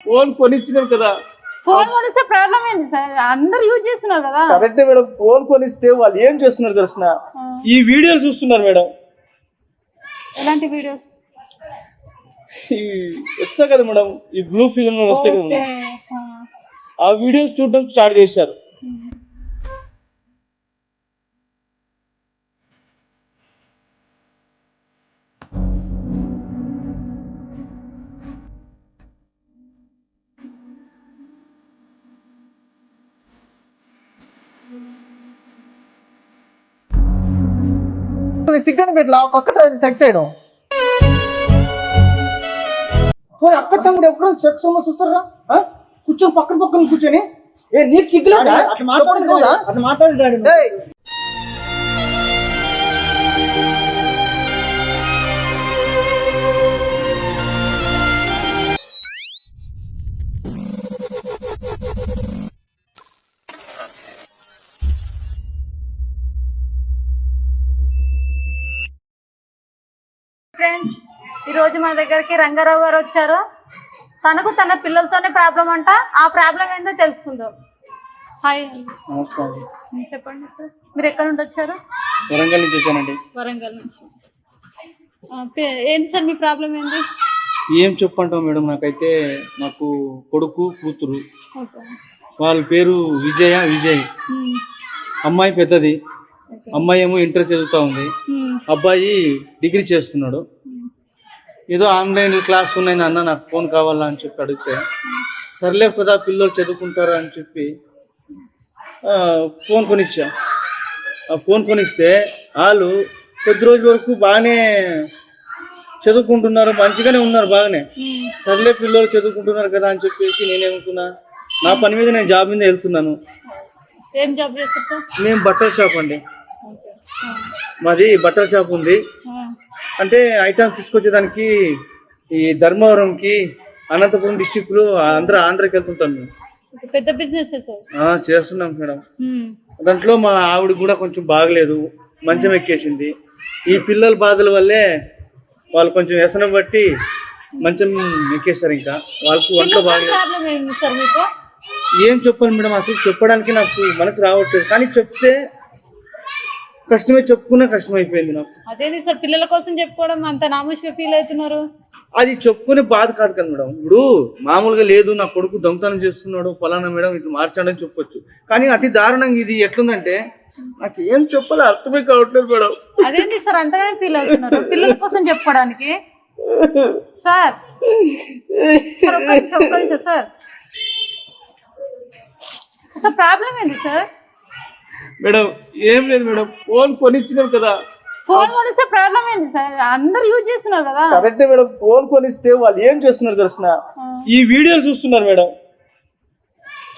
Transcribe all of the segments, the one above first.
Phone కొనిచ్చినాం కదా. Phone కొనిస్తే problem ఏంది sir? అందరు యూజ్ చేస్తున్నారు కదా. కరెక్టే మేడం. ఫోన్ కొనిస్తే వాళ్ళు ఏం చేస్తున్నారు తెలుసిన? ఈ వీడియోలు చూస్తున్నారు మేడం. ఎలాంటి వీడియోస్? వస్తాయి కదా మేడం, ఈ బ్లూ ఫిల్మ్ వస్తాయి కదా మేడం, ఆ వీడియోస్ చూడడం స్టార్ట్ చేశారు. సిగ్గని పెట్టలా పక్క సెక్స్ చేయడం. అక్క తమ్ముడు ఎప్పుడో సెక్స్ చూస్తారా? కూర్చొని పక్కన కూర్చొని నీకు సిగ్గులేదా? అట్లా మాట్లాడాడు. ఫ్రెండ్స్, ఈరోజు మన దగ్గరికి రంగారావు గారు వచ్చారు. తనకు తన పిల్లలతోనే ప్రాబ్లం అంట. ఆ ప్రాబ్లం ఏందో తెలుసుకుందాం. హాయ్, చెప్పండి సార్. మీరు ఎక్కడ నుండి వచ్చారు? వరంగల్ నుంచి వచ్చానండి. వరంగల్ నుంచి. ఏంటి సార్ మీ ప్రాబ్లం ఏంది? ఏం చెప్పంటాం మేడం, నాకు కొడుకు కూతురు. వాళ్ళ పేరు విజయ్. అమ్మాయి పెద్దది, అమ్మాయి ఏమో ఇంటర్ చదువుతా ఉంది, అబ్బాయి డిగ్రీ చేస్తున్నాడు. ఏదో ఆన్లైన్ క్లాస్ ఉన్నాయి అన్న, నాకు ఫోన్ కావాలా అని చెప్పి అడిగితే, సర్లే కదా పిల్లలు చదువుకుంటారా అని చెప్పి ఫోన్ కొనిచ్చా. ఆ ఫోన్ కొనిస్తే వాళ్ళు కొద్ది రోజుల వరకు బాగానే చదువుకుంటున్నారు, మంచిగానే ఉన్నారు, బాగానే. సర్లే పిల్లలు చదువుకుంటున్నారు కదా అని చెప్పేసి నేనేమనుకున్నా, నా పని మీద నేను జాబ్ మీద వెళ్తున్నాను. ఏం జాబ్ చేస్తారు సార్? మేము బట్టల షాప్ అండి, మాది బట్టల షాప్ ఉంది. అంటే ఐటమ్స్ తీసుకొచ్చేదానికి ఈ ధర్మవరంకి, అనంతపురం డిస్టిక్లో ఆంధ్రాకి వెళ్తుంటాం మేము. పెద్ద బిజినెస్ చేస్తున్నాం మేడం. దాంట్లో మా ఆవిడ కూడా కొంచెం బాగలేదు, మంచం ఎక్కేసింది. ఈ పిల్లల బాధల వల్లే వాళ్ళు కొంచెం వ్యసనం బట్టి మంచం ఎక్కేశారు. ఇంకా వాళ్ళకు ఒంట్లో బాగలేదు. ఏం చెప్పాను మేడం, అసలు చెప్పడానికి నాకు మనసు రావట్లేదు. కానీ చెప్తే కష్టమే, చెప్పుకున్నా కష్టమైపోయింది నాకు. అదేంటి సార్, పిల్లల కోసం చెప్పుకోవడం అంత నామోషిగా ఫీల్ అవుతున్నారు? అది చెప్పుకునే బాధ కాదు కదా మేడం. ఇప్పుడు మామూలుగా లేదు, నా కొడుకు దొంగతనం చేస్తున్నాడు ఫలానా మేడం, ఇట్లా మార్చాడని చెప్పొచ్చు. కానీ అతి దారుణంగా ఇది ఎట్లుందంటే నాకు ఏం చెప్పాలో అర్థమే కావట్లేదు మేడం. అదేంటి సార్ అంతగానే ఫీల్ అవుతున్నారు పిల్లల కోసం చెప్పుకోవడానికి? సార్ సార్ సార్ ప్రాబ్లం ఏంటి సార్? మేడం ఏం లేదు మేడం, ఫోన్ కొనిచ్చినాం కదా. ఫోన్ కొనిస్తే ప్రాబ్లం ఏంది సార్? అందరు యూజ్ చేస్తున్నారు కదా. కరెక్టే మేడం. ఫోన్ కొనిస్తే వాళ్ళు ఏం చేస్తున్నారు తెలుసిన? ఈ వీడియోలు చూస్తున్నారు మేడం.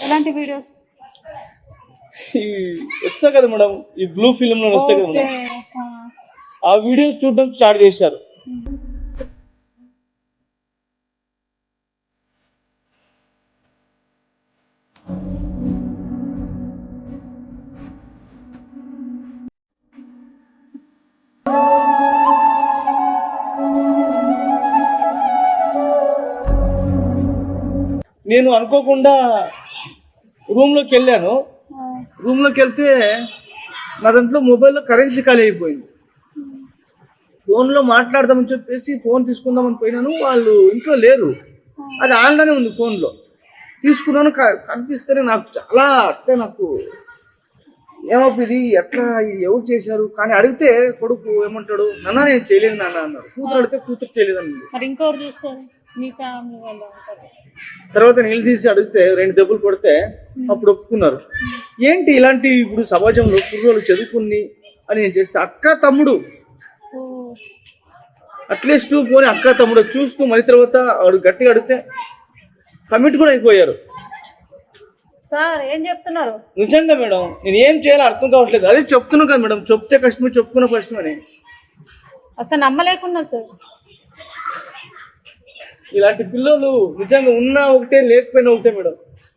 ఎలాంటి వీడియోస్? వస్తాయి కదా మేడం, ఈ బ్లూ ఫిల్మ్ లో వస్తాయి కదా మేడం, ఆ వీడియోస్ చూడడం స్టార్ట్ చేశారు. నేను అనుకోకుండా రూమ్లోకి వెళ్ళాను. రూమ్లోకి వెళ్తే నా దాంట్లో మొబైల్లో కరెన్సీ ఖాళీ అయిపోయింది. ఫోన్లో మాట్లాడదామని చెప్పేసి ఫోన్ తీసుకుందామని పోయినాను, వాళ్ళు ఇంట్లో లేరు. అది ఆన్లోనే ఉంది ఫోన్లో. తీసుకున్నాను, కనిపిస్తేనే నాకు చాలా అంటే నాకు ఏమవుతుంది, ఎట్లా ఇది ఎవరు చేశారు? కానీ అడిగితే కొడుకు ఏమంటాడు, నాన్న నేను చేయలేదు నాన్న అన్నాడు. కూతురు అడిగితే కూతురు చేయలేదు అన్నది. ఇంకోరు చూస్తారు మీ ఫ్యామిలీ వాళ్ళు. తర్వాత నీళ్ళు తీసి అడిగితే 2 దెబ్బలు కొడితే అప్పుడు ఒప్పుకున్నారు. ఏంటి ఇలాంటి ఇప్పుడు సమాజంలో కుర్రోళ్ళు చదువుకుని అని నేను చేస్తే అక్క తమ్ముడు అట్లీస్ట్ పోనీ అక్క తమ్ముడు చూస్తూ మళ్ళీ తర్వాత వాడు గట్టిగా అడిగితే కమిట్ కూడా అయిపోయారు. సార్ ఏం చెప్తున్నారు? నిజంగా మేడం, నేను ఏం చేయాలో అర్థం కావట్లేదు. అదే చెప్తున్నా కదా మేడం, చెప్తే కష్టమే, చెప్పుకున్న కష్టమని. అసలు నమ్మలేకున్నా సార్. ఇలాంటి పిల్లలు నిజంగా ఉన్నా ఒకటే, లేకపోయినా ఒకటే మేడం.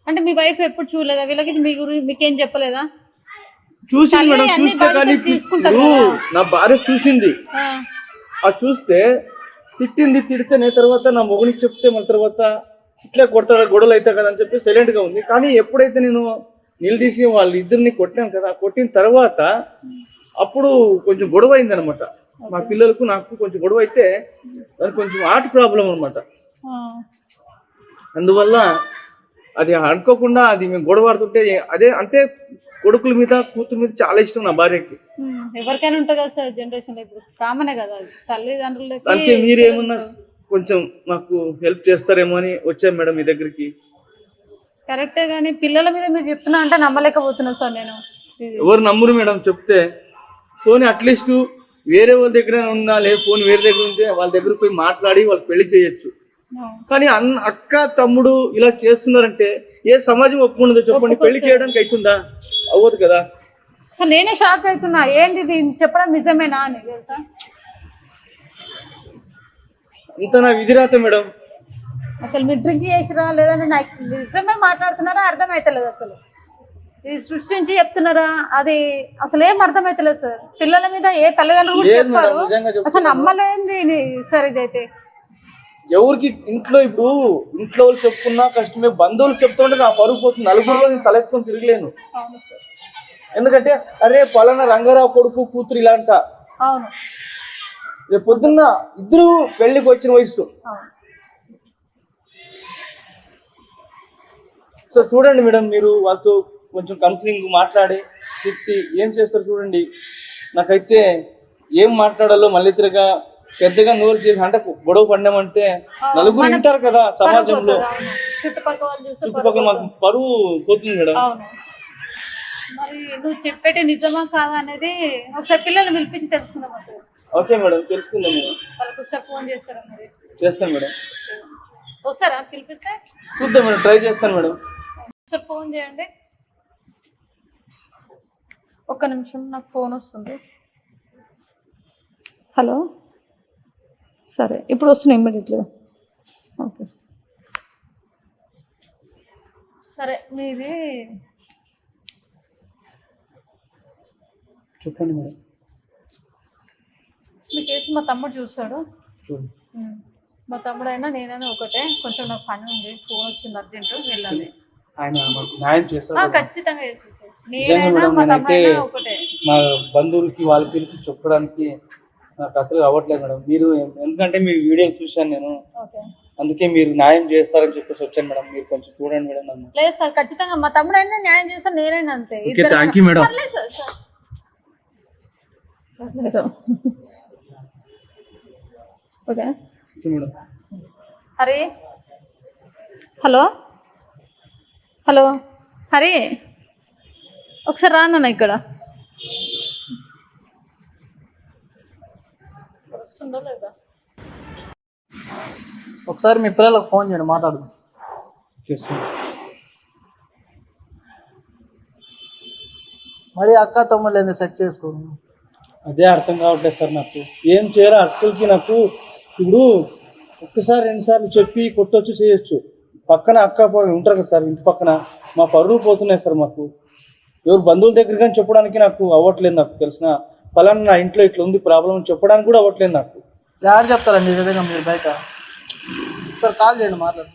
అంటే మీ వైఫ్ ఎప్పుడు చూడలేదా వీళ్ళకి? మీకేం చెప్పలేదా? చూసింది మేడం, చూస్తే కానీ నా భార్య చూసింది. ఆ చూస్తే తిట్టింది, తిడితేనే తర్వాత నా మొగునికి చెప్తే మళ్ళీ తర్వాత ఇట్లా కొడతాడు గొడవలు అవుతాయి కదా అని చెప్పి సైలెంట్గా ఉంది. కానీ ఎప్పుడైతే నేను నిలదీసి వాళ్ళ ఇద్దరిని కొట్టాను కదా, కొట్టిన తర్వాత అప్పుడు కొంచెం గొడవ అయింది అనమాట. మా పిల్లలకు నాకు కొంచెం గొడవ అయితే దానికి కొంచెం హార్ట్ ప్రాబ్లం అనమాట. అందువల్ల అది అనుకోకుండా అది మేము గొడవ ఆడుతుంటే అదే అంటే కొడుకుల మీద కూతురు మీద చాలా ఇష్టం నా భార్యకి. ఎవరికైనా ఉంటుంది కదా సార్ జనరేషన్ లో, ఇప్పుడు కామనే కదా తల్లిదండ్రులకి. అందుకే మీరేమన్నా కొంచెం మాకు హెల్ప్ చేస్తారేమో అని వచ్చాను మేడం మీ దగ్గరికి. కరెక్టే కానీ పిల్లల మీద మీరు చెప్తున్నా అంటే నమ్మలేకపోతున్నా సార్ నేను. ఎవరు నమ్మరు మేడం చెప్తే. ఫోన్ అట్లీస్ట్ వేరే వాళ్ళ దగ్గర ఉన్నా లేదు, ఫోన్ వేరే దగ్గర ఉంటే వాళ్ళ దగ్గర పోయి మాట్లాడి వాళ్ళకి పెళ్లి చేయొచ్చు. కానీ అక్క తమ్ముడు ఇలా చేస్తున్నారంటే ఏ సమాజం ఒప్పుకున్నదో చెప్పండి? పెళ్లి చేయడానికి అవుతుందా? అవ్వదు కదా. అసలు నేనే షాక్ అవుతున్నా, ఏంది ఇది చెప్పడం నిజమేనా అని తెలుసా. అంత నా విధిరాత మేడం. అసలు మీరు డ్రింక్ చేసిరా లేదంటే నాకు నిజమే మాట్లాడుతున్నారా అర్థమైతలేదు. అసలు ఇది సృష్టించి చెప్తున్నారా అది అసలు ఏం అర్థమైతలేదు సార్. పిల్లల మీద ఏ తల్లిదండ్రులు కూడా చెప్పారు, అసలు నమ్మలేంది సార్ ఇదైతే. ఎవరికి ఇంట్లో ఇప్పుడు ఇంట్లో వాళ్ళు చెప్పుకున్నా కష్టమే, బంధువులు చెప్తుంటే నా పరుగు పోతుంది. నలుగురిలో నేను తలెత్తుకొని తిరగలేను. అవును సార్. ఎందుకంటే అరే పలానా రంగారావు కొడుకు కూతురు ఇలా అంట. అవును. రేపు పొద్దున్న ఇద్దరు పెళ్లికి వచ్చిన వయసు. సో చూడండి మేడం, మీరు వాళ్ళతో కొంచెం కౌన్సిలింగ్ మాట్లాడి తిట్టి ఏం చేస్తారు చూడండి. నాకైతే ఏం మాట్లాడాలో మళ్ళీ తిరగా పెద్దగా నోరు చేసి అంటే గొడవ పడినామంటే నలుగురు వింటారు కదా సమాజంలో, చుట్టుపక్కల మాకు పరువు పోతుంది మేడం. మరి నువ్వు చెప్పేటి నిజమా కాదా అనేది ఒకసారి పిల్లల్ని పిలిపించి తెలుసుకుందాం. ఓకే మేడం, తెలుసుకుందాం మేడం. వాళ్ళకి ఒకసారి ఫోన్ చేస్తారా? మరి చేస్తాను మేడం. వస్తారా పిలిపిస్తే? చూద్దాం మేడం, ట్రై చేస్తాను మేడం. ఒకసారి ఫోన్ చేయండి. ఒక్క నిమిషం, నాకు ఫోన్ వస్తుంది. హలో, సరే ఇప్పుడు వస్తున్నాయి ఇమ్మీడియట్లీగా. ఓకే సరే. మీది చెప్పండి మేడం. మీ కేసు మా తమ్ముడు చూస్తాడు. మా తమ్ముడు అయినా నేనైనా ఒకటే. కొంచెం నాకు పని ఉంది, ఫోన్ వచ్చింది, అర్జెంట్ వెళ్ళాలి. ఆయన న్యాయం చేస్తారు, ఖచ్చితంగా చేసేసాడు. నేనైనా మా తమ్ముడైనా ఒకటే. మా బంధువులకి వాళ్ళ పిల్లలకి చెప్పడానికి నాకు అసలు అవ్వట్లేదు మేడం. మీరు ఎందుకంటే మీ వీడియోలు చూశాను నేను, అందుకే మీరు న్యాయం చేస్తారని చెప్పేసి వచ్చాను మేడం. మీరు కొంచెం చూడండి మేడం నన్ను. లేదు సార్, ఖచ్చితంగా మా తమ్ముడైనా న్యాయం చేస్తాను, నేనైనా అంతే. Thank you madam. Okay madam. Hari, hello hello Hari, ఒకసారి రానా ఇక్కడ. వస్తుందో లేదా? ఒకసారి మీ పిల్లలకు ఫోన్ చేయండి, మాట్లాడు. మరి అక్క తమ్ముళ్ళు ఏంది సెక్స్ చేసుకోరు? అదే అర్థం కావట్లేదు సార్ నాకు. ఏం చేయాలి అక్కడికి నాకు. ఇప్పుడు ఒక్కసారి రెండుసార్లు చెప్పి కొట్టొచ్చు చేయొచ్చు. పక్కన అక్క ఉంటారు కదా సార్ ఇంటి పక్కన, మా పరువులు పోతున్నాయి సార్ మాకు. ఎవరు బంధువుల దగ్గర కానీ చెప్పడానికి నాకు అవ్వట్లేదు. నాకు తెలిసిన పలానా నా ఇంట్లో ఇట్లా ఉంది ప్రాబ్లం అని చెప్పడానికి కూడా అవ్వట్లేదు నాకు. ఎవరు చెప్తారండి ఈ విధంగా మీరు బయట? సార్ కాల్ చేయండి, మాట్లాడు.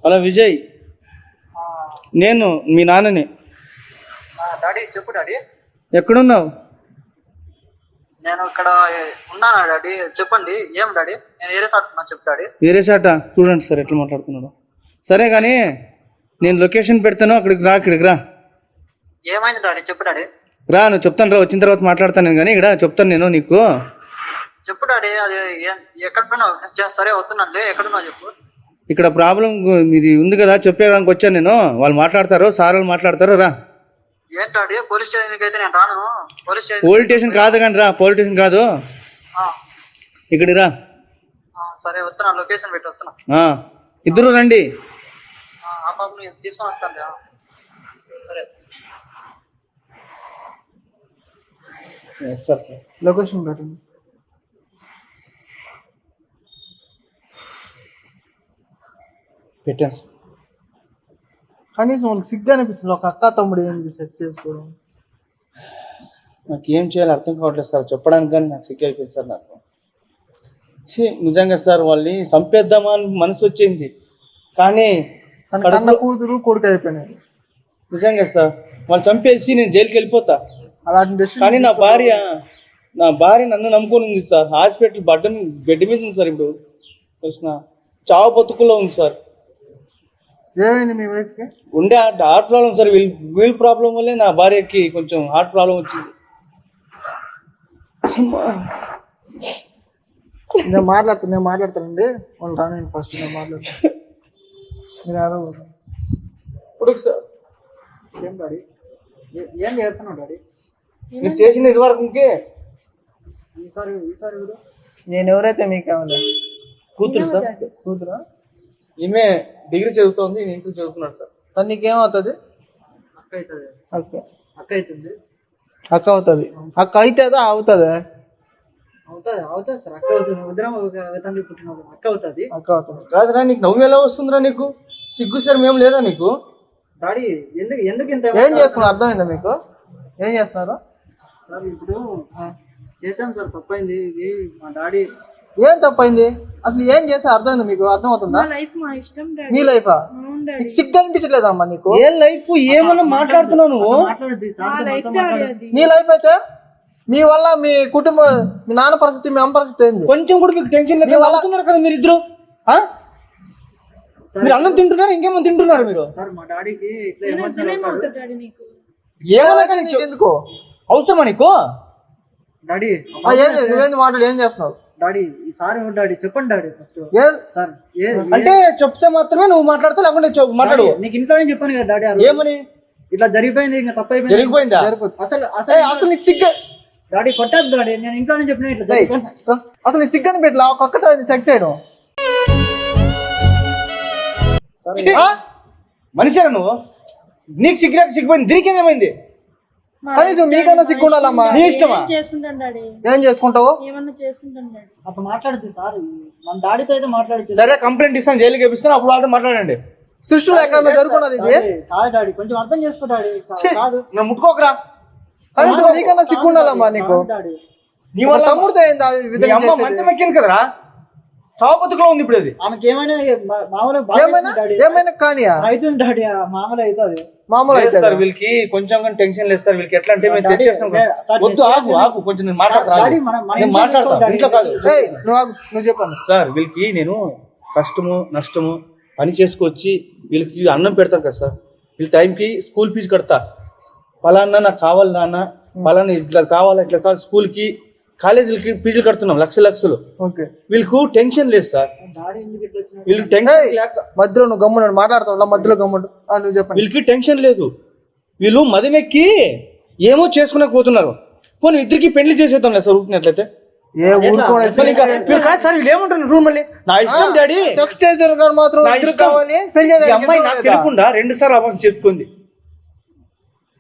హలో విజయ్, నేను మీ నాన్నని. డాడీ చెప్పు డాడీ. ఎక్కడున్నావు? నేను ఇక్కడ ఉన్నాను డాడీ. చెప్పండి ఏం డాడీ? నేను ఏరే సాట్ ఉన్నా, చెప్పు డాడీ. వేరే చాట చూడండి సార్ ఎట్లా మాట్లాడుతున్నాడు. సరే కానీ నేను లొకేషన్ పెడతాను, అక్కడికి రా. ఇక్కడికి రా. ఏమైంది డాడీ? చెప్పు డాడీ. రా, నువ్వు చెప్తాను రా, వచ్చిన తర్వాత మాట్లాడతాను నేను. కానీ ఇక్కడ చెప్తాను నేను నీకు. చెప్పు డాడీ. అది ఎక్కడున్నావు? సరే వస్తున్నానులే. ఎక్కడున్నావు చెప్పు. ఇక్కడ ప్రాబ్లం ఇది ఉంది కదా, చెప్పేదానికి వచ్చాను నేను. వాళ్ళు మాట్లాడతారు, సార్ వాళ్ళు మాట్లాడతారు. రా. ఏంటాడి పోలీస్ స్టేషన్కి అయితే నేను రాను. పోలీస్ స్టేషన్ కాదు కానీ రా. పోలీస్ స్టేషన్ కాదు, ఇక్కడికి రా. సరే వస్తున్నా, లొకేషన్ పెట్టి వస్తున్నా. ఇద్దరు రండి. ఆ పాపని తీసుకొని వస్తాను. సరే లొకేషన్ పెట్టండి. పెట్టాను. కనీసం వాళ్ళకి సిగ్గు అనిపించింది, ఒక అక్క తమ్ముడు ఏంది సెక్స్ చేసుకోవడం. నాకు ఏం చేయాలో అర్థం కావట్లేదు సార్, చెప్పడానికి కానీ నాకు సిగ్గు అయిపోయింది సార్. నాకు నిజంగా సార్ వాళ్ళని చంపేద్దామా అని మనసు వచ్చింది, కానీ తన కన్న కూతురు కొడుకు అయిపోయినాయి. నిజంగా సార్ వాళ్ళు చంపేసి నేను జైలుకి వెళ్ళిపోతా. అలాంటి డెసిషన్ కానీ నా భార్య నన్ను నమ్ముకొని ఉంది సార్. హాస్పిటల్ బెడ్ మీద ఉంది సార్. ఇప్పుడు చూసిన చావు బతుకుల్లో ఉంది సార్. ఏమైంది మీ వైఫ్కి? ఉండే హార్ట్ ప్రాబ్లం సార్. వీల్ ప్రాబ్లం వల్లే నా భార్యకి కొంచెం హార్ట్ ప్రాబ్లం వచ్చింది. నేను మాట్లాడతానండి. వాళ్ళు రాను ఫస్ట్ నేను మాట్లాడతాను. మీరు ఎవరో ఇప్పుడు సార్ ఏం డాడీ ఏం చేస్తున్నావు డాడీ? మీరు చేసిన ఇదివరకుకే ఈసారి వీడు నేను ఎవరైతే మీకు ఏమన్నా కూతురు సార్. కూతురా? ఈమె డిగ్రీ చదువుతోంది, నేను ఇంటర్ చదువుతున్నాడు సార్. తను నీకేమవుతుంది? అక్క అవుతుంది. అక్క అవుతుంది. అక్క అవుతుంది. అక్క అవుతుందా? అవుతుంది సార్. అక్క అవుతుంది. ఉద్రమ తండ్రి పుట్టినప్పుడు అక్క అవుతుంది. కాదురా, నీకు నవ్వు ఎలా వస్తుందిరా? నీకు సిగ్గు సార్ మేము లేదా నీకు? డాడీ ఎందుకు ఇంత ఏం చేసుకున్నా అర్థమైందా మీకు? ఏం చేస్తున్నారు సార్? ఇప్పుడు చేశాం సార్, తప్పైంది. ఇది మా డాడీ. ఏం తప్పైంది? అసలు ఏం చేస్తే అర్థమైందా మీకు? అర్థమవుతుందా? మీ లైఫా? నీకు సిగ్గు అనిపించట్లేదా అమ్మా నీకు? ఏ లైఫ్ ఏమన్నా మాట్లాడుతున్నావు నువ్వు? మాట్లాడద్ది మీ లైఫ్ అయితే మీ వల్ల మీ కుటుంబం, మీ నాన్న పరిస్థితి, మీ అమ్మ పరిస్థితి ఏంది? కొంచెం కూడా మీకు టెన్షన్ లేదు అవుతున్నారు కదా మీరు ఇద్దరు? మీరు అన్నం తింటున్నారు, ఇంకేమో తింటున్నారు మీరు? సార్ మా డాడీకి ఇట్లా ఎమోషనల్ ఏమైనా నీకు ఎందుకు అవసరమా నీకు? డాడీ నువ్వేంది మాట్లాడు? ఏం చేస్తున్నావు డాడీ? ఈసారి డాడీ చెప్పండి డాడీ ఫస్ట్. సార్ అంటే చెప్తే మాత్రమే నువ్వు మాట్లాడతావు, లేకుంటే మాట్లాడు. నీకు ఇంట్లోనే చెప్పాను కదా డాడీ. ఏమని? ఇట్లా జరిగిపోయింది, ఇంకా తప్పైపోయింది. జరిగిపోయిందా? అసలు నీకు సిగ్గు డాడీ కొట్టద్దు డాడీ. నేను ఇంట్లోనే చెప్పిన ఇట్లా జరిగిపోయింది. అసలు నీకు సిగ్గు అని పెట్టలా ఒక అక్కతో సెక్స్ చేయడం? మనిషిరా నువ్వు? నీకు సిగ్గిపోయింది, దీనికి ఏమైంది? కనీసం మీకన్నా సిగ్గు ఉండాలమ్మా. నీ ఇష్టమా? ఏం చేసుకుంటావు? అప్పుడు మాట్లాడుద్ది సార్. మన డాడీతో అయితే మాట్లాడుతుంది. సరే, కంప్లైంట్ ఇస్తాను, జైలుకి వేపిస్తాను, అప్పుడు వాళ్ళతో మాట్లాడండి. సృష్టిలో ఎక్కడన్నా జరుగుతున్నది ఇది? కాదు డాడీ, కొంచెం అర్థం చేసుకో డాడీ. కాదు, నన్ను ముట్టుకోకరా. కనీసం నీకన్నా సిగ్గు ఉండాలమ్మా నీకు. డాడీ నీ వల్ల తమ్ముడితో ఏంది మీ అమ్మ మంచం ఎక్కింది కదరా, చావుపతుకులో ఉంది ఇప్పుడు. అది ఆమెకి ఏమైనా మామూలు ఏమైనా కానీ అవుతుంది డాడీ. మామూలు అవుతుంది. మామూలు అయితే వీళ్ళకి కొంచెం కానీ టెన్షన్ లేదు సార్. వీళ్ళకి ఎట్లా అంటే మేము తెచ్చేస్తాం. వద్దు, ఆగు కొంచెం, నేను మాట్లాడతా ఇంట్లో కాదు. నువ్వు చెప్పాను సార్. వీళ్ళకి నేను కష్టము నష్టము పని చేసుకొచ్చి వీళ్ళకి అన్నం పెడతాను కదా సార్. వీళ్ళ టైంకి స్కూల్ ఫీజు కడతా. పలానా నాకు కావాలి నాన్న, పలానా ఇట్లా కావాలి ఇట్లా కావాలి. స్కూల్కి కాలేజీలకి ఫీజులు కడుతున్నాం లక్షలు. వీళ్ళకు టెన్షన్ లేదు సార్. వీళ్ళకి టెన్షన్ లేక మధ్యలో నువ్వు గమ్మున్నాడు మాట్లాడతావు, మధ్యలో గమ్ముడు నువ్వు చెప్పండి. వీళ్ళకి టెన్షన్ లేదు. వీళ్ళు మదమెక్కి ఏమో చేసుకునే పోతున్నారు. పోనీ ఇద్దరికి పెళ్లి చేసేద్దాం లేదు సార్ ఊరినట్లయితే. సార్ వీళ్ళు ఏమంటారు రూమ్ మళ్ళీ? నా ఇష్టం డాడీ. సెక్స్ చేసిన మాత్రం అమ్మాయి నాకు తెలియకుండా 2 సార్లు అభాసం చేసుకుంది.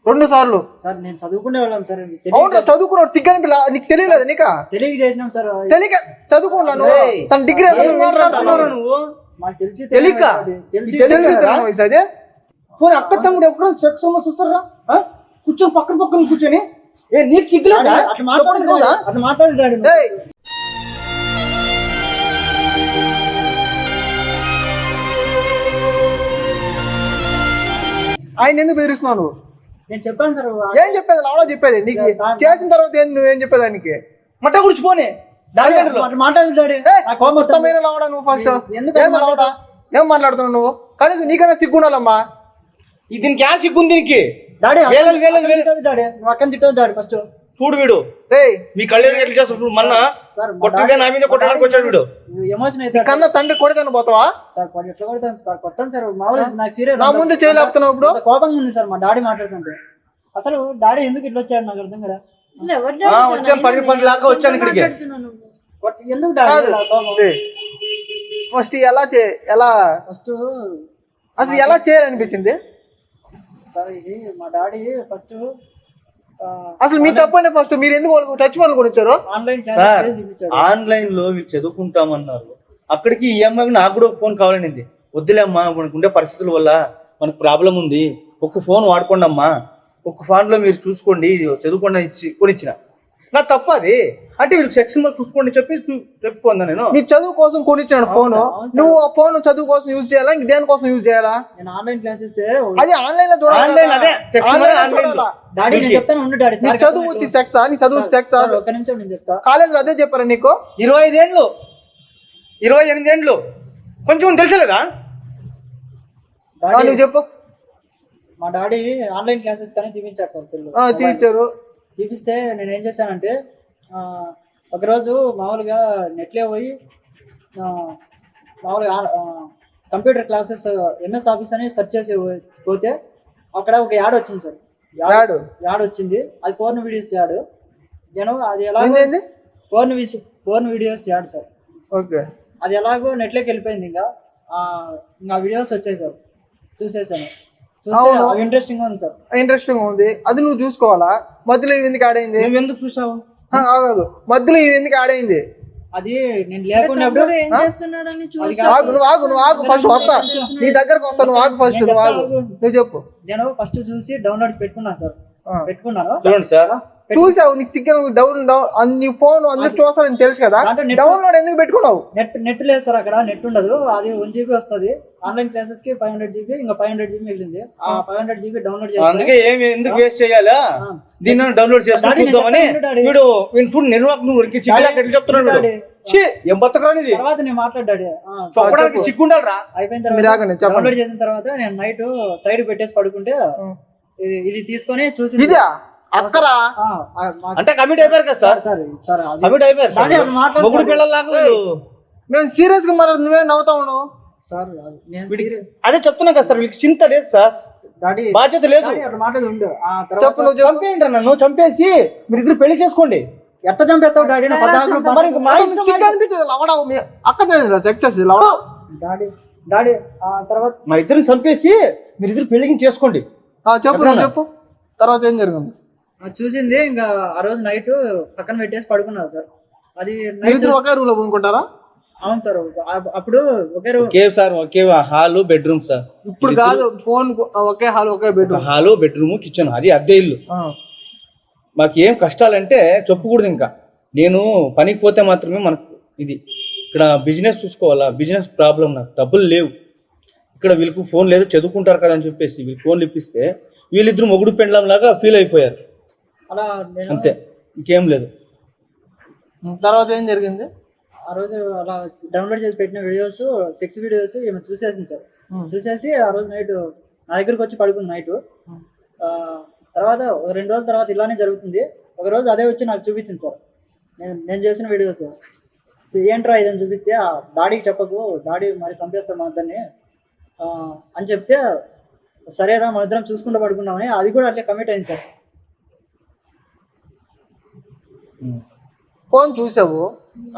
2 సార్లు సార్. నేను చదువుకునే వాళ్ళం సార్. అవును, చదువుకున్నాడు. సిగ్గని పిల్ల నీకు తెలియలేదు? నీకా తెలియ చేసినాం సార్. తెలియక చదువుకున్నాను. తన డిగ్రీ నువ్వు మాకు తెలిసి తెలియక అదే అక్క తమ్ముడు ఎప్పుడు సెక్స్ చూస్తారా? కూర్చొని పక్కన కూర్చొని నీకు సిగ్గులేదు? అట్లా మాట్లాడాడు. ఆయన ఎందుకు బెదిరిస్తున్నావు? నేను చెప్పాను సార్. ఏం చెప్పేది? లావడా చెప్పేది నీకు చేసిన తర్వాత ఏంది? నువ్వేం చెప్పేదానికి? మట్ట గుడిచిపోనే మొత్తమైన లావడా నువ్వు ఫస్ట్ లావడా ఏం మాట్లాడుతున్నావు నువ్వు? కనీసం నీకన్నా సిగ్గుండాలమ్మా. దీనికి యా సిగ్గుంది దీనికి? డాడీ నువ్వు అక్కని తిట్టదు డాడీ ఫస్ట్. చూడు వీడు మీ కళ్ళు ఎట్లా చేస్తాడు. మొన్న కొట్టుగా నా మీద కొట్టడానికి వచ్చాడు వీడు. ఎమోషన్ అయితే కన్నా తండ్రి కొడతాను పోతావా సార్? ఎట్లా కొడతాను సార్? కొట్టాను సార్. మామూలు నాకు సీరియస్ నా ముందు చేయలేపుతున్నావు. ఇప్పుడు కోపంగా ఉంది సార్ మా డాడీ మాట్లాడుతుంటే. అసలు డాడీ ఎందుకు ఇట్లా వచ్చాడు నాకు అర్థం కదా. వచ్చాను పని లాగా వచ్చాను ఇక్కడికి. ఎందుకు డాడీ ఫస్ట్ ఎలా ఫస్ట్ అసలు ఎలా చేయాలనిపించింది సార్? ఇది మా డాడీ ఫస్ట్ అసలు మీ తప్పండి. ఫస్ట్ మీరు ఎందుకు టచ్ వాళ్ళు కూడా ఇచ్చారు? ఆన్లైన్ లో వీళ్ళు చదువుకుంటామన్నారు. అక్కడికి ఈ అమ్మాయికి నాకు కూడా ఫోన్ కావాలనింది. వద్దులే అమ్మా, ఉండే పరిస్థితుల వల్ల మనకు ప్రాబ్లం ఉంది, ఒక్క ఫోన్ వాడుకోండి అమ్మా, ఒక్క ఫోన్లో మీరు చూసుకోండి, చదువుకోండి కొనిచ్చిన. నా తప్ప అది అంటే వీళ్ళకి సెక్షన్ చూసుకోండి చెప్పుకుందా నేను. నీ చదువు కోసం కొనిచ్చాడు ఫోన్, నువ్వు ఆ ఫోన్ చదువు కోసం యూజ్ చేయాలా, ఇంక దేని కోసం యూజ్ చేయాలా? నేను ఆన్లైన్ క్లాసెస్ అది ఆన్లైన్ లో చూడాలి, ఆన్లైన్ అదే సెక్షన్ ఆన్లైన్ లో చూడాలా? డాడీ నేను చెప్తాను ఉండు డాడీ. నీ చదువు వచ్చి సెక్సా, నీ చదువు సెక్సా? ఒక్క నిమిషం నేను చెప్తా. కాలేజ్ లో అదే చెప్పారా నీకు? 25 ఏండ్లు 28 ఏండ్లు కొంచెం తెలిసలేదా? నువ్వు చెప్పు. మా డాడీ ఆన్లైన్ క్లాసెస్ కానీ తీపించారు సార్ సెల్. తీర్చారు. తీపిస్తే నేను ఏం చేశానంటే ఒకరోజు మామూలుగా నెట్లో పోయి మామూలుగా కంప్యూటర్ క్లాసెస్ ఎంఎస్ ఆఫీస్ అని సెర్చ్ చేసి పోతే అక్కడ ఒక యాడ్ వచ్చింది సార్. యాడ్ వచ్చింది, అది పోర్న్ వీడియోస్ యాడ్. నేను అది ఎలా porn videos add sir. Okay, అది ఎలాగో నెట్లోకి వెళ్ళిపోయింది. ఇంకా వీడియోస్ వచ్చాయి సార్, చూసేసాను. ఇంట్రెస్టింగ్ ఉంది సార్. ఇంట్రెస్టింగ్ ఉంది, అది నువ్వు చూసుకోవాలా? మధ్యలో ఇవి ఎందుకు ఆడైంది? నువ్వు ఎందుకు చూసావు? మధ్యలో ఇవి ఎందుకు ఆడైంది? అది నేను లేకున్నప్పుడు నువ్వు ఆగు ఫస్ట్ వస్తా, నీ దగ్గరకు వస్తా, నువ్వు ఆగు ఫస్ట్, నువ్వు ఆగు, నువ్వు చెప్పు. నేను ఫస్ట్ చూసి డౌన్లోడ్ పెట్టుకున్నాను సార్. చూడండి సార్, చూసావు, నీకు సిగ్నల్ డౌన్ నీ ఫోన్ అందరు చూస్తారని తెలుసు కదా, డౌన్లోడ్ ఎందుకు పెట్టుకున్నావు? నెట్ లేదు సార్, అక్కడ నెట్ ఉండదు. అది 1 GB వస్తుంది. ఆన్లైన్ క్లాసెస్ కి 500 GB, ఇంకా 500 GB మిగిలింది. ఆ 500 GB డౌన్లోడ్ చేసి అందుకే ఎందుకు వేస్ట్ చేయాలా, దీన్ని డౌన్లోడ్ చేసుకుని చూద్దామని వీడు చూడు నిర్వాహకుడు చెప్తున్నాడు. ఏం బతకరానిది, తర్వాత నేను మాట్లాడాడు చెప్పడానికి సిగ్గుండాలరా. అయిపోయిన తర్వాత డౌన్లోడ్ చేసిన తర్వాత నేను నైట్ సైడ్ పెట్టేసి పడుకుంటే ఇది తీసుకొని చూసి ఇదే అక్కరా అంటే కమిట్ అయిపోయారు కదా సార్. కమిట్ అయిపోయారు మొగుడు పిల్లలాగా. మేము సీరియస్ గా మరి నువ్వే నవ్వుతా ఉన్నావు సార్. అదే చెప్తున్నా కదా సార్, వీళ్ళకి చింత లేదు సార్, బాధ్యత లేదు. మాటలు ఉండు. చెప్పు, నువ్వు చంపేయండి నన్ను, చంపేసి మీరు ఇద్దరు పెళ్లి చేసుకోండి. ఎట్ట చంపేస్తావు డాడీ? అక్కడ సక్సెస్ డాడీ తర్వాత మా ఇద్దరిని చంపేసి మీరు ఇద్దరు పెళ్లికి చేసుకోండి. చెప్పు తర్వాత ఏం జరిగింది? చూసింది ఇంకా ఆ రోజు నైట్ పక్కన పెట్టేసి పడుకున్నారు సార్. అది ఒకే రూమ్ లో పడుకుంటారా? అవును సార్. అప్పుడు ఒకే హాలు బెడ్రూమ్ సార్. ఇప్పుడు కాదు, ఫోన్ ఒకే హాల్ ఒకే బెడ్రూమ్. హాలు బెడ్రూమ్ కిచెన్, అది అద్దె ఇల్లు. మాకు ఏం కష్టాలంటే చెప్పకూడదు. ఇంకా నేను పనికి పోతే మాత్రమే మనకు ఇది. ఇక్కడ బిజినెస్ చూసుకోవాలా, బిజినెస్ ప్రాబ్లం, నాకు డబ్బులు లేవు. ఇక్కడ వీళ్ళకు ఫోన్ లేదు, చదువుకుంటారు కదా అని చెప్పేసి వీళ్ళు ఫోన్లు ఇప్పిస్తే వీళ్ళిద్దరు మొగుడు పెండ్లం లాగా ఫీల్ అయిపోయారు. అలా అంతే, ఇంకేం లేదు. తర్వాత ఏం జరిగింది? ఆ రోజు అలా డౌన్లోడ్ చేసి పెట్టిన వీడియోస్ 6 వీడియోస్ ఏమో చూసేసింది సార్. చూసేసి ఆ రోజు నైట్ నా దగ్గరకు వచ్చి పడుకుంది నైట్. తర్వాత 2 రోజుల తర్వాత ఇలానే జరుగుతుంది. ఒక రోజు అదే వచ్చి నాకు చూపించింది సార్, నేను చేసిన వీడియోస్. ఏంట్రా ఇదని చూపిస్తే డాడీకి చెప్పకు, డాడీ మరి చంపేస్తాం మా ఇద్దరిని అని చెప్తే, సరేరా మన ఇద్దరం చూసుకుంటూ పడుకున్నామని అది కూడా అట్లే కమిట్ అయింది సార్. ఫోన్ చూసావు,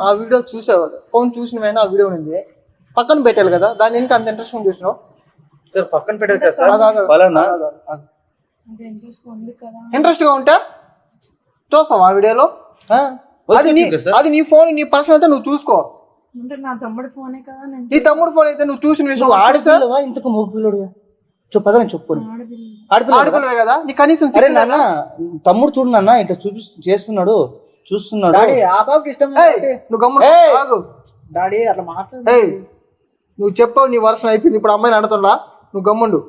ఆ వీడియో చూసావు, ఫోన్ చూసినవైనా ఆ వీడియో ఉంది పక్కన పెట్టాలి కదా, దాని ఇంకా అంత ఇంట్రెస్ట్ చూసినావు. పక్కన పెట్టారు ఇంట్రెస్ట్ గా ఉంటే చూస్తావు ఆ వీడియోలో. అది నీ ఫోన్, నీ పర్సన్ అయితే నువ్వు చూసుకో. నా తమ్ముడు ఫోనే కదా, నీ తమ్ముడు ఫోన్ అయితే నువ్వు చూసిన విషయం. ఆడపిల్లవా ఇంతకు మూపిల్లుడు చెప్పు. ఆడపిల్లవే కదా, నీ కనీసం సరే నాన్న, తమ్ముడు చూడు నాన్న ఇట్లా చేస్తున్నాడు, చూస్తున్నాడు. డాడీ ఆ బాబుకి ఇష్టం. నువ్వు గమ్మున డాడీ అట్లా మాట్లాడు. నువ్వు చెప్పావు, నీ వర్షం అయిపోయింది, ఇప్పుడు అమ్మాయిని అడుగుతుండా, నువ్వు గమ్ముండు.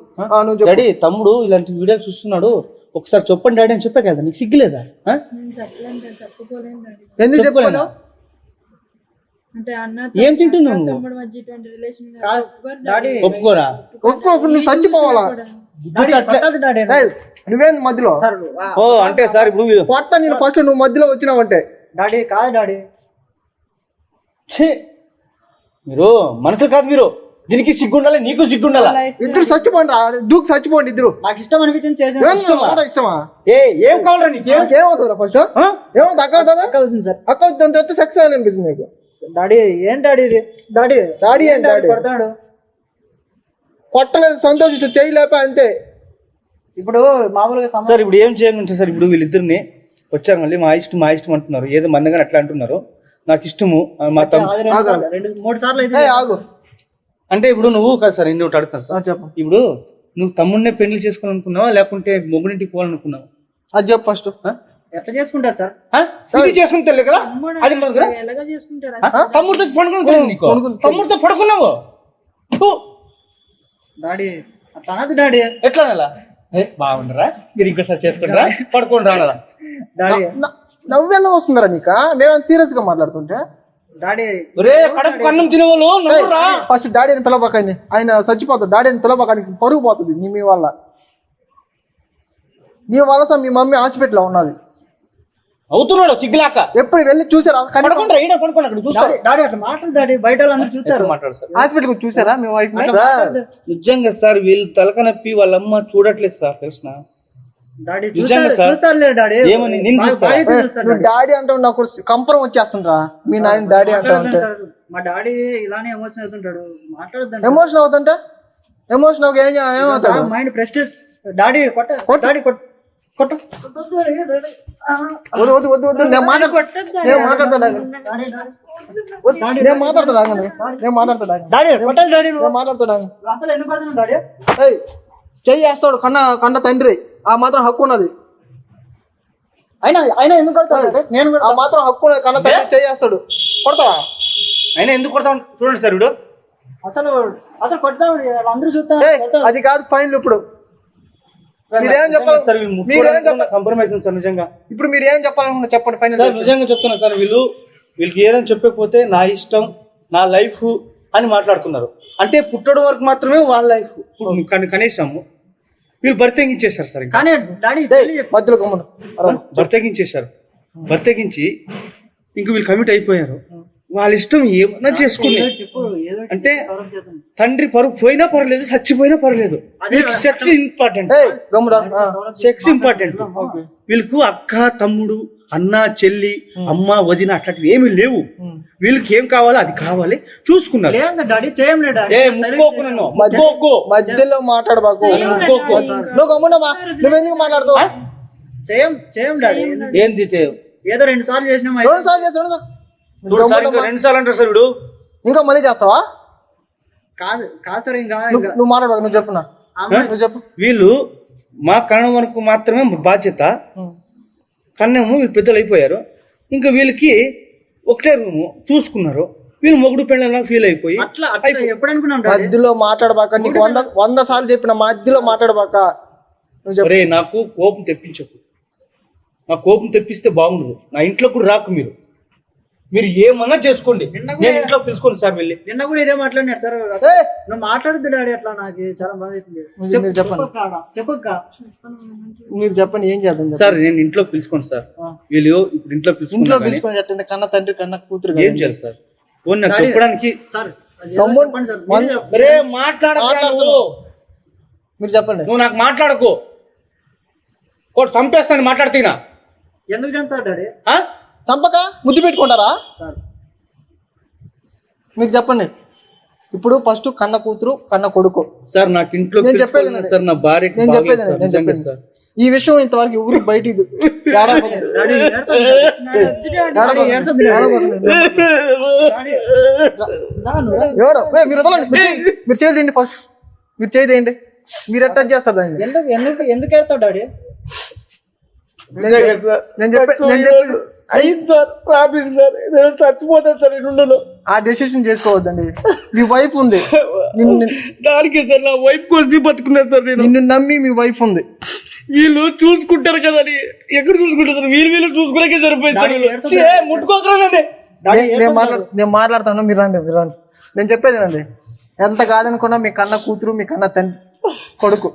నువ్వు డాడీ తమ్ముడు ఇలాంటి వీడియోలు చూస్తున్నాడు, ఒకసారి చెప్పండి డాడీ అని చెప్పా కదా, నీకు సిగ్గులేదా? ఎందుకు చెప్పలేదు? అంటే అన్న ఏం తింటున్నావు? తమ్ముడు మధ్య ఇటువంటి రిలేషన్ ఒప్పుకోరా? నువ్వు చచ్చిపోవాలా? నువ్వేం మధ్యలో? ఓ అంటే సార్ ఇప్పుడు కొత్త నేను ఫస్ట్ నువ్వు మధ్యలో వచ్చినావంటే. డాడీ కాదు డాడీ, మీరు మనుషులు కాదు, మీరు దీనికి సిగ్గుండాలి, నీకు సిగ్గుండాలా. ఇద్దరు చచ్చిపోండి రా, దూకు చచ్చిపోండి ఇద్దరు. నాకు ఇష్టం అనిపించింది చేసాను. ఇష్టమా? ఏం కావాలరా నీకు? ఏమవుతుందా ఫస్ట్? ఏమవుతుంది? అక్క అవుతుందా? అక్క అవుతుంది సార్. అక్క అవుతుంది, సెక్స్ అనిపించింది నీకు? డాడీ ఏం డాడీ ఇది? డాడీ ఏం డాడీ కొడతాడు? కొట్టలేదు, సంతోషించు, చేయలేపా అంతే. ఇప్పుడు మామూలుగా సార్ ఇప్పుడు ఏం చేయమంటారు సార్? ఇప్పుడు వీళ్ళిద్దరిని వచ్చారు, మళ్ళీ మా ఇష్టం అంటున్నారు, ఏదో మన్నగానే అట్లా అంటున్నారు. నాకు ఇష్టము మా 2-3 సార్లు అయితే ఆగు. అంటే ఇప్పుడు నువ్వు కాదు సార్, ఇంటి అడుగుతాను సార్. చెప్పు. ఇప్పుడు నువ్వు తమ్ముడినే పెళ్లి చేసుకోవాలనుకున్నావా లేకుంటే మొగుడింటికి పోవాలనుకున్నావా? అది చెప్పు ఫస్ట్. ఎట్లా చేసుకుంటారు సార్? ఇది చేసుకుంటే కదా అది మరి కదా. ఎలాగ చేసుకుంటారా? తమ్ముడితో పడుకున్నావు, తమ్ముడితో పడుకున్నావు. డాడీ అట్లా అనదు డాడీ. ఎట్లా నెల బాగుండరా మీరు ఇంకోసారి చేసుకుంటారా పడుకోండి రానలా. డాడీ నవ్వెలా వస్తుందిరా నీకా? మేము సీరియస్ గా మాట్లాడుతుంటే డాడీ ఒరే కడుపు కన్నం తినేవాళ్ళు నవ్వురా. ఫస్ట్ డాడీ అని పిలవకండి, ఆయన చచ్చిపోతాడు. డాడీ అని పిలవకానికి పరుగు పోతుంది మీ వల్ల. మీ వల్ల సార్ మీ మమ్మీ హాస్పిటల్లో ఉన్నది. అవుతున్నాడు సిగ్గులాక. ఎప్పుడు వెళ్ళి చూసారా? పడుకుంటా ఈడ పడుకోండి అక్కడ చూస్తారు. డాడీ అట్లా మాట్లాడు డాడీ, బయట వాళ్ళందరూ చూస్తారు. మాట్లాడు సార్. హాస్పిటల్ చూసారా మీ వైఫ్? సార్ నిజంగా సార్ వీళ్ళు తలకనొప్పి వాళ్ళమ్మ చూడట్లేదు సార్ తెలుసునా. డాడీ నిజంగా సార్. చూస్తారులే డాడీ. ఏమని నిన్ను చూస్తారా? నువ్వు డాడీ అంటే నాకు కంపరం వచ్చేస్తుండ్రా. మీ నాయన డాడీ అంటే మా డాడీ ఇలానే ఎమోషన్ అవుతుంటాడు. మాట్లాడద్దు. ఎమోషన్ అవుతుంటే ఎమోషన్ ఏమవుతాడు? Mind prestige. డాడీ కొట్ట డాడీ కొట్ట కొట్ట. వద్దు వద్దు వద్దు వద్దు, నేను మాట్లాడతాను. డాడీ కొట్టాలి డాడీ. మాట్లాడుతున్నాను. అసలు ఎందుకు పడుతున్నావు డాడీ? చెయ్యి వేస్తాడు కన్న తండ్రి, ఆ మాత్రం హక్కు ఉన్నది. అయినా ఎందుకు కొడతాడు? నేను ఆ మాత్రం హక్కు ఉన్నది. కన్న తండ్రి చెయ్యి వేస్తాడు, కొడతావా? అయినా ఎందుకు కొడతాం చూడండి సార్ వీడు. అసలు కొడతాం అందరూ చూస్తాం. అది కాదు ఫైనల్. ఇప్పుడు మీరేం చెప్పాలి సార్ వీళ్ళు ముట్టుకోవడానికి కంప్రమైజ్ అవుతుంది సార్ నిజంగా. ఇప్పుడు మీరు ఏం చెప్పాలనుకున్నా చెప్పండి ఫైనల్. సార్ నిజంగా చెప్తున్నా సార్ వీళ్ళకి ఏదైనా చెప్పకపోతే నా ఇష్టం నా లైఫ్ అని మాట్లాడుతున్నారు. అంటే పుట్టడం వరకు మాత్రమే వాళ్ళ లైఫ్ కనీసము వీళ్ళు బర్తెగించేశారు సార్. కానీ డాడీ మధ్యలో గమ్మున బర్తెగించి ఇంక వీళ్ళు కమిట్ అయిపోయారు. వాళ్ళ ఇష్టం ఏమన్నా చేసుకుని అంటే తండ్రి పరుగు పోయినా పర్లేదు, చచ్చిపోయినా పర్లేదు. Sex important, sex important. వీళ్ళకు అక్క తమ్ముడు అన్న చెల్లి అమ్మ వదిన అట్లాంటివి ఏమీ లేవు. వీళ్ళకి ఏం కావాలో అది కావాలి చూసుకున్నారు. మధ్యలో మాట్లాడబాకు. నువ్వు గమ్మునమ్మా, నువ్వెందుకు మాట్లాడుతావు? ఏంది చేయం? ఏదో 2 సార్లు చేసినా 2 సార్లు చేస్తాడు. 2 సార్లు అంటారు సార్ వీడు. ఇంకా మళ్ళీ చేస్తావా? కాదు సార్. ఇంకా నువ్వు మాట్లాడబాకు, నువ్వు చెప్పున్నా, నువ్వు చెప్పు. వీళ్ళు మా కన్నం వరకు మాత్రమే బాధ్యత. కన్నేమో వీళ్ళు పెద్దలు అయిపోయారు. ఇంకా వీళ్ళకి ఒకటే రూము చూసుకున్నారు. వీళ్ళు మొగుడు పెళ్ళలా ఫీల్ అయిపోయి ఎప్పుడు అనుకున్నాం మధ్యలో మాట్లాడబాక. నీకు 100 సార్లు చెప్పిన మధ్యలో మాట్లాడబాక. నువ్వు చెప్పు. నాకు కోపం తెప్పించకు. నా కోపం తెప్పిస్తే బాగుండదు. నా ఇంట్లో కూడా రాకు. మీరు ఏమన్నా చేసుకోండి, నేను ఇంట్లో పిలుచుకోండి సార్ వెళ్ళి. నిన్న కూడా ఇదే మాట్లాడినాడు సార్. నువ్వు మాట్లాడద్దు డాడీ అట్లా, నాకు చాలా బాధ అవుతుంది. మీరు చెప్పండి, చెప్పక్క మీరు చెప్పండి ఏం చేద్దాం సార్. నేను ఇంట్లో పిలుచుకోండి సార్. వీళ్ళు ఇప్పుడు ఇంట్లో పిలుచుకొని కన్న తండ్రి కన్న కూతురు ఏం చేయాలి సార్? ఫోన్ నాకు చెప్పడానికి సార్ మాట్లాడకు. మీరు చెప్పండి. నువ్వు నాకు మాట్లాడకు, చంపేస్తాను మాట్లాడితేనా. ఎందుకు చంపుతాడు డాడీ? చంపక ముద్దు పెట్టుకుంటారా సార్? మీరు చెప్పండి. ఇప్పుడు ఫస్ట్ కన్న కూతురు కన్న కొడుకు సార్. నాకు ఇంట్లో నేను చెప్పేది సార్, నా భార్య నేను చెప్పేది సార్. ఈ విషయం ఇంతవరకు ఎవరు బయట మీరు చేయండి. ఫస్ట్ మీరు చేయండి. మీరు ఎట్లా చేస్తారు దాన్ని? ఎందుకు వెళ్తావు డాడీ? నేను చెప్పేది చచ్చిపోతాను సార్. నేను ఆ డెసిషన్ చేసుకోవద్దండి. మీ వైఫ్ ఉంది, దానికి సార్ నా వైఫ్ కోసం బతుకున్నాను సార్. నేను నిన్ను నమ్మి మీ వైఫ్ ఉంది. వీళ్ళు చూసుకుంటారు కదా అని ఎక్కడ చూసుకుంటారు సార్? వీళ్ళు చూసుకునే సరిపోయింది. ముట్టుకోకరానండి. నేను మాట్లాడతాను, మీరు రండి. నేను చెప్పేది అండి, ఎంత కాదనుకున్నా మీ కన్న కూతురు మీ కన్న తండ్రి కొడుకు.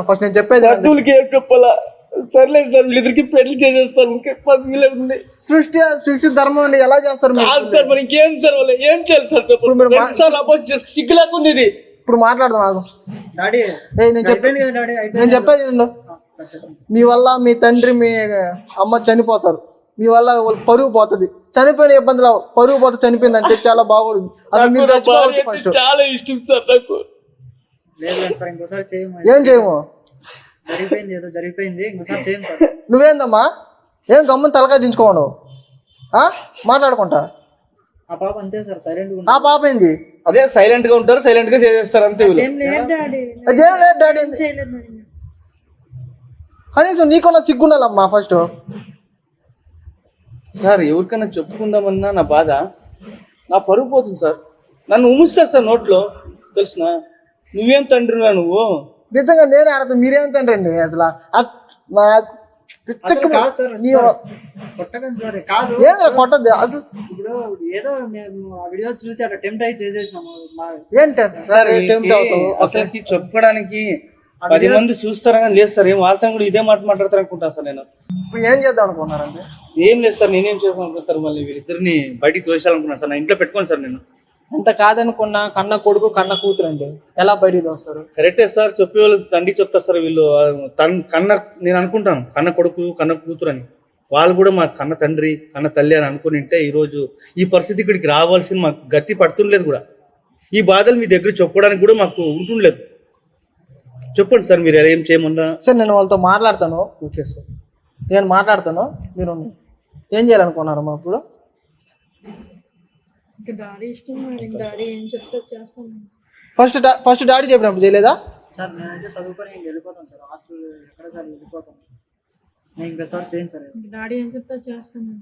ఫస్ట్ నేను చెప్పేది ఏం చెప్పాలా? సర్లేదు సార్, వీళ్ళిద్దరికి పెళ్లి చేసేస్తాను. సృష్టి ధర్మం అండి. ఎలా చేస్తారు సార్? మరి ఇంకేం సార్? వాళ్ళు ఏం చేయాలి సార్? చెప్పండి. సిగ్గులేకుంది ఇది. ఇప్పుడు మాట్లాడదాం ఆగు. డాడీ నేను చెప్పేది మీ వల్ల మీ తండ్రి మీ అమ్మ చనిపోతారు. మీ వల్ల పరువు పోతుంది. చనిపోయిన ఇబ్బందులు పరువు పోతే చనిపోయింది అంటే చాలా బాగుంది. అసలు మీరు చచ్చిపోవచ్చు ఫస్ట్. చాలా ఇష్టం సార్ నాకు. ఇంకోసారి ఏం చేయము? జరిగిపోయింది ఇంకోసారి చేయం సార్. నువ్వేందమ్మా ఏం గమ్మున తలకాయ దించుకోవడం మాట్లాడుకుంటా? ఆ పాప అంతే సార్, సైలెంట్. ఆ పాప ఏంది? అదే సైలెంట్ గా ఉంటారు, సైలెంట్ గా చేసేస్తారు అంతే వీళ్ళు. ఏం లేదు డాడీ, అదేం లేదు డాడీ, చేయలేదు డాడీ. కనీసం నీకున్న సిగ్గుండాలమ్మా ఫస్ట్. సార్ ఎవరికైనా చెప్పుకుందామన్నా నా బాధ, నా పరుగు పోతుంది సార్. నన్ను ఉముస్తారు సార్ నోట్లో, తెలిసిన నువ్వేం తండ్రిరా నువ్వు. నిజంగా నేనే ఆడతాను, మీరేం తండ్రండి అసలు. నాకు పిచ్చకి కాదు సార్, కొట్టకండి సార్. కాదు ఏంద్రా కొట్టద్దు అసలు. ఇప్పుడు ఏదో మేము ఆ వీడియో చూసి అట్లా టెంప్ట్ అయ్యి చేసేసినాము. ఏంటంటే సార్ అసలుకి చెప్పుకోవడానికి 10 మంది చూస్తారా కానీ లేదు సార్. ఏం వాళ్ళతో కూడా ఇదే మాట మాట్లాడతారు అనుకుంటాను సార్ నేను. ఇప్పుడు ఏం చేద్దాం అనుకున్నారండి? ఏం లేదు సార్, నేనేం చేస్తాను అనుకుంటాను సార్. మళ్ళీ వీళ్ళిద్దరిని బయటికి తోసాలనుకున్నాను సార్. నా ఇంట్లో పెట్టుకోండి సార్. నేను ఎంత కాదనుకున్నా కన్న కొడుకు కన్న కూతురు అండి, ఎలా బయటికి వస్తారు? కరెక్టే సార్, చెప్పే వాళ్ళు తండ్రి చెప్తారు సార్. వీళ్ళు కన్న, నేను అనుకుంటాను కన్న కొడుకు కన్న కూతురు అని. వాళ్ళు కూడా మా కన్న తండ్రి కన్న తల్లి అని అనుకుని ఉంటే ఈరోజు ఈ పరిస్థితి ఇక్కడికి రావాల్సిన మాకు గతి పడుతుండలేదు కూడా. ఈ బాధలు మీ దగ్గర చెప్పుకోవడానికి కూడా మాకు ఉంటుండలేదు. చెప్పండి సార్, మీరు ఏం చేయమన్నా. సార్ నేను వాళ్ళతో మాట్లాడతాను. ఓకే సార్, నేను మాట్లాడతాను, మీరు ఏం చేయాలనుకున్నారు మా ఇప్పుడు? ఇంకా డాడీ ఇష్టం మరి, డాడీ ఏం చెప్తే చేస్తాను. ఫస్ట్ డాడీ చెప్పినప్పుడు చేయలేదా? సార్ నేనైతే చదువుకొని వెళ్ళిపోతాను సార్. హాస్టల్ ఎక్కడ సార్ వెళ్ళిపోతాను. నేను ఇంకా సార్ చేయను సార్. డాడీ ఏం చెప్తే చేస్తాను.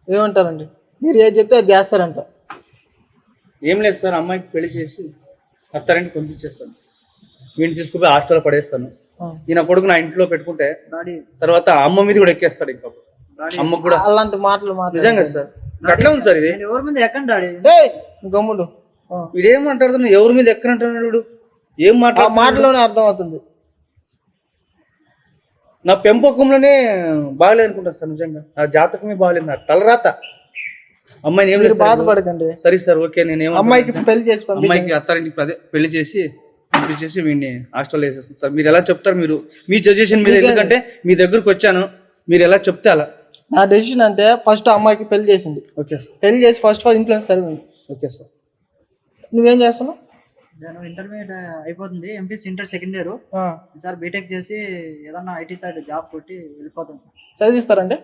ఏమంటారండి? మీరు ఏది చెప్తే అది చేస్తారంట. ఏం లేదు సార్, అమ్మాయికి పెళ్లి చేసి అత్తారింటికి పంపించేస్తాను. వీడిని తీసుకుపోయి హాస్టల్లో పడేస్తాను. ఈయన కొడుకు నా ఇంట్లో పెట్టుకుంటే డాడీ తర్వాత అమ్మ మీద కూడా ఎక్కేస్తాడు. ఇంకా అమ్మ కూడా అలాంటి మాటలు నిజంగా సార్ అట్లా ఉంది సార్. ఇది నేను ఎవరి మీద ఎక్కండి డాడీ. గమ్ముడు వీడేం మాట్లాడుతున్నా, ఎవరి మీద ఎక్కనంటున్నాడు వీడు. ఏం మాటలోనే అర్థం అవుతుంది. నా పెంపకంలోనే బాగలేదు అనుకుంటాను సార్. నిజంగా నా జాతకమే బాగలేదు, నా తలరాత. అమ్మాయిని ఏం లేదు బాధపడకండి. సరే సార్, ఓకే. నేనేమో అమ్మాయికి పెళ్లి చేసి అమ్మాయికి అత్తారింటికి అదే పెళ్లి చేసి పంపించేసి వీడిని హాస్టల్లో వేసేస్తాను సార్. మీరు ఎలా చెప్తారు, మీరు మీ సజెషన్ మీద. ఎందుకంటే మీ దగ్గరకు వచ్చాను, మీరు ఎలా చెప్తే అలా. నా డెసిషన్ అంటే ఫస్ట్ అమ్మాయికి పెళ్లి చేసింది. ఓకే సార్, పెళ్లి చేసి ఫస్ట్ ఇన్ఫ్లుయెన్స్ కలిగింది. Okay sir. నువ్వేం చేస్తున్నావు? నేను ఇంటర్మీడియట్ అయిపోతుంది, MPC inter second year sir. BTech చేసి ఏదన్నా ఐటీ సైడ్ జాబ్ కొట్టి వెళ్ళిపోతాను సార్. చదివిస్తారండి?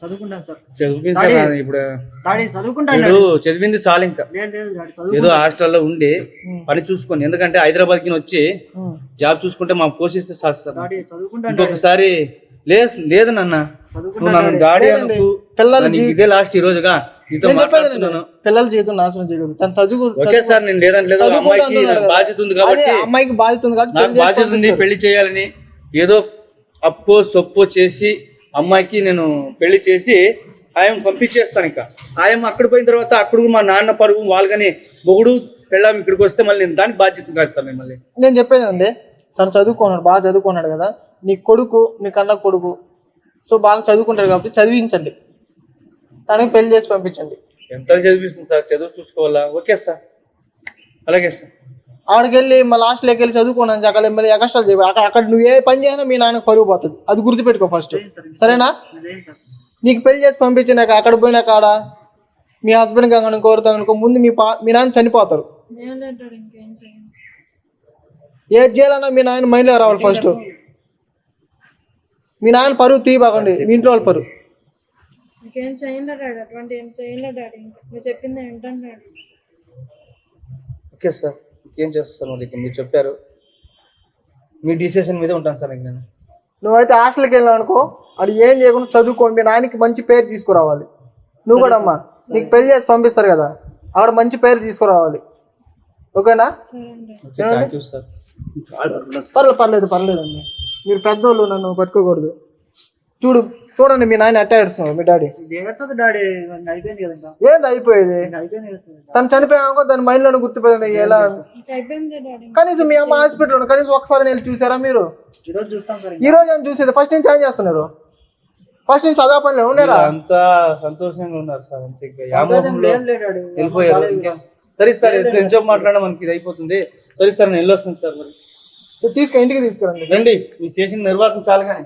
చదువుకుంటాను సార్. చదివింది సార్. ఇప్పుడు డాడీ చదువుకుంటాను. చదివింది చాలు, ఇంకా లేదు ఏదో హాస్టల్లో ఉండి పని చూసుకోండి. ఎందుకంటే హైదరాబాద్కి వచ్చి జాబ్ చూసుకుంటే మాకు పోషిస్తే చాలు సార్. డాడీ చదువుకుంటాను. ఇంకొకసారి లేదు నాన్న, నువ్వు నన్ను డాడీ అనుకు. ఇదే లాస్ట్ ఈ రోజుగా నీతో మాట్లాడుతున్నాను. పిల్లల జీవితం నాశనం చేయకూడదు. తన చదువు ఓకే సార్, నేను లేదంటలేదు. అమ్మాయికి బాధ్యత ఉంది కాబట్టి, అమ్మాయికి బాధ్యత ఉంది కాబట్టి నాకు బాధ్యత ఉంది పెళ్లి చేయాలని. ఏదో అప్పో సొప్పో చేసి అమ్మాయికి నేను పెళ్లి చేసి ఆయన పంపించేస్తాను. ఇంకా ఆయన అక్కడ పోయిన తర్వాత అక్కడ మా నాన్న పరుగు వాళ్ళని బొగుడు పెళ్ళాం ఇక్కడికి వస్తే మళ్ళీ నేను దానికి బాధ్యత కాదు సార్. మళ్ళీ నేను చెప్పేదండి, తను చదువుకున్నాడు, బాగా చదువుకున్నాడు కదా. నీ కొడుకు, మీ కన్న కొడుకు సో బాగా చదువుకుంటాడు కాబట్టి చదివించండి, తనకి పెళ్లి చేసి పంపించండి. ఎంత చదివిస్తుంది సార్, చదువు చూసుకోవాలా. ఓకే సార్, అలాగే సార్. ఆడికి వెళ్ళి మళ్ళీ హాస్టల్కి వెళ్ళి చదువుకున్నాను అక్కడ మళ్ళీ ఎక్స్ట్రా చేయాలి. అక్కడ నువ్వు ఏ పని చేసినా మీ నాన్నకు పరుగు పోతుంది, అది గుర్తుపెట్టుకో ఫస్ట్, సరేనా? నీకు పెళ్లి చేసి పంపించినాక అక్కడ పోయినా కాడ మీ హస్బెండ్ కాకుండా కోరుతాను అనుకో, ముందు మీ నాన్న చనిపోతారు. ఏది చేయాలన్నా మీ నాయన మైండ్లో రావాలి ఫస్ట్. మీ నాన్న పరువు తీయబాకండి, మీ ఇంట్లో వాళ్ళ పరువు. ఇంకేం చేయలే డాడీ, అటువంటి ఏం చేయలే డాడీ. ఇంకా మీరు చెప్పింది ఏంటంటే డాడీ. ఓకే సార్, ఇంకేం చేస్తాను సార్. మళ్ళీ మీరు చెప్పారు, మీ డిసిషన్ మీదే ఉంటాను సార్. నేను నువ్వైతే హాస్టల్కి వెళ్ళావు అనుకో, అది ఏం చేయకుండా చదువుకోండి, మీ నాన్నకి మంచి పేరు తీసుకురావాలి. నువ్వు కూడా అమ్మా, నీకు పెళ్లి చేసి పంపిస్తారు కదా, అక్కడ మంచి పేరు తీసుకురావాలి. ఓకేనా? Thank you sir. పర్లేదండి, మీరు పెద్దోళ్ళు, నన్ను పట్టుకోకూడదు. చూడండి మీ నాయన ఎట్టా ఏడుస్తున్నాడు, మీ డాడీ. డాడీ అయిపోయింది కదా, ఏంది అయిపోయేది? అయిపోయింది కదా. తను చనిపోయాక దాని మైండ్ లోనే గుర్తుపోయింది. ఎలా కనీసం మీ అమ్మ హాస్పిటల్ కనీసం ఒకసారి వెళ్ళి చూసారా మీరు? ఈరోజు చూస్తాం సార్. ఈ రోజు అని చూసేది ఫస్ట్ నుంచి ఏం చేస్తున్నారు? ఫస్ట్ నుంచి చదువు పనిలో ఉండేరా? అంతా సంతోషంగా ఉన్నారు సార్. అంతే, వెళ్ళిపోయారు. సరే సార్, ఎంతో మాట్లాడడం మనకి ఇది అయిపోతుంది. సరే సార్, నేను వెళ్ళొస్తాను సార్. మరి ఇంటికి తీసుకురండి. రండి, మీరు చేసిన నిర్వాహకం చాలు కానీ.